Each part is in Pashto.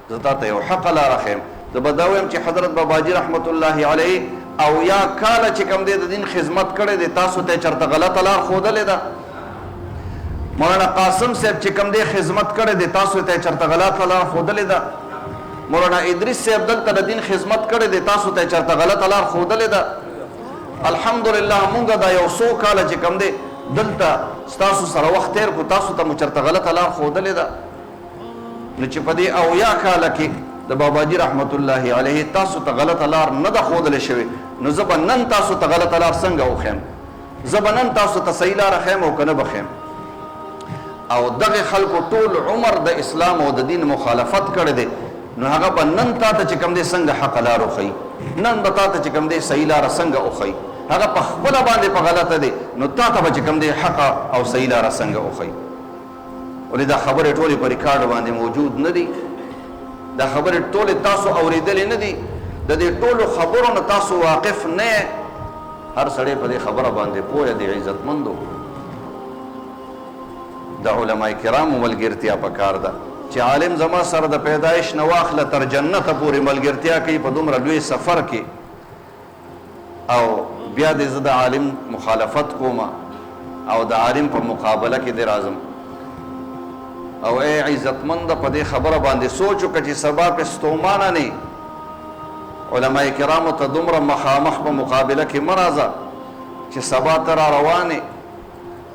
زه تا ته یو حق لاره ښیم. زه به دا ویم چې حضرت باباجي رحمت الله علیه او یا کاله چې کوم دی د دین خدمت کړی دی، تاسو ته چېرته غلطه لار ښودلې ده؟ مولانا قاسم صاحب چې کوم دی خدمت کړی دی، تاسو ته چېرته غلطه لار ښودلې ده؟ مولانا ادریس صاحب دلته د دین خدمت کړی دی، تاسو ته چېرته غلطه لار ښودلې ده؟ الحمدلله مونږ دا یو څو کاله چې کوم دی دلته ستاسو سره وخت تیر کو، تاسو ته مو چېرته غلطه لار ښودلې ده؟ نو چې په دې اویا کاله کې د باباجي رحمت الله علیه تاسو ته غلطه لار نه ده ښودلې شوې، نو زه به نن تاسو ته غلطه لار څنګه وښیم؟ زه به نن تاسو ته صحیح لاره ښیم او که نه به ښیم؟ او دغه خلکو ټول عمر د اسلام او د دین مخالفت کړی دی، نو هغه به نن تا ته چې کوم دی څنګه حق لار وښیي، نن به تا ته چې کوم دی صحیح لاره څنګه وښیي؟ هغه په خپله باندې په غلطه دی، نو تا ته به چې کوم دی حق او صحیح لاره څنګه وښیي؟ ولې دا خبرې ټولې په ریکارډ باندې موجود نه دي، دا خبرې ټولې تاسو اورېدلې نه دي، د دې ټولو خبرو نه تاسو واقف نه یې. هر سړی په دې خبره باندې پوهه دی عزتمندو. د علماء کرامو ملګرتیا پکار ده چې عالم زما سره د پیدایش نه واخله تر جنته پورې ملګرتیا کوي په دومره لوی سفر کې، او بیا دې زه د عالم مخالفت کوم او د عالم په مقابله کې دې راځم. او ای عزتمند په دې خبره باندې سوچ وکړه چې سبا پې ستومانه نه علماء کرامو ته دومره مخامخ په مقابله کې مه راځه چې سبا ته را روانې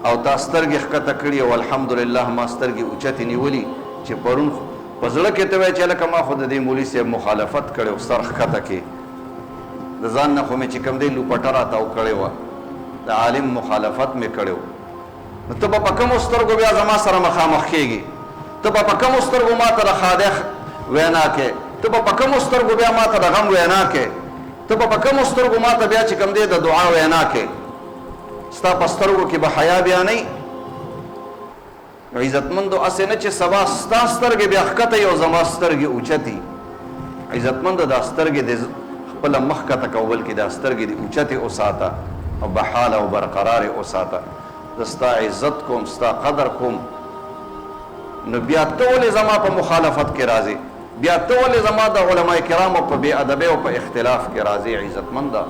او تا سترګې ښکته کړي او الحمدلله ما سترګې اوچتې نیولي چې پرون په زړه کې ته وایې چې هلکه ما خو د دې مولي صاحب مخالفت کړی او سر ښکته کې د ځان نه خو مې چې کوم دی لوپټه راتاو کړې وه، د عالم مخالفت مې کړی و. نو ته به په کومو سترګو بیا زما سره مخامخ کېږي؟ ته به په کومو سترګو ما ته د خادع وینا کې؟ ته به په کومو سترګو بیا ما ته د غم وینا کې؟ ته به په کومو سترګو ما ته بیا چې کوم دی د دعا وینا کې؟ ستا په سترګو کې به حیا بیا نه وي؟ عزتمندو هسې نه چې سبا ستا سترګې بیا ښکته یي او زما سترګې اوچتي. عزتمندو دا سترګې د خپله مخ ښکته کول کې دا سترګې دې اوچتې وساته او بحاله او برقرارې وساته. زه ستا عزت کوم، ستا قدر کوم، نو بیا ته ولې زما په مخالفت کې راځې؟ بیا ته ولې زما د علماء کرامو په بې ادبۍ او په اختلاف کې راځې؟ عزتمنده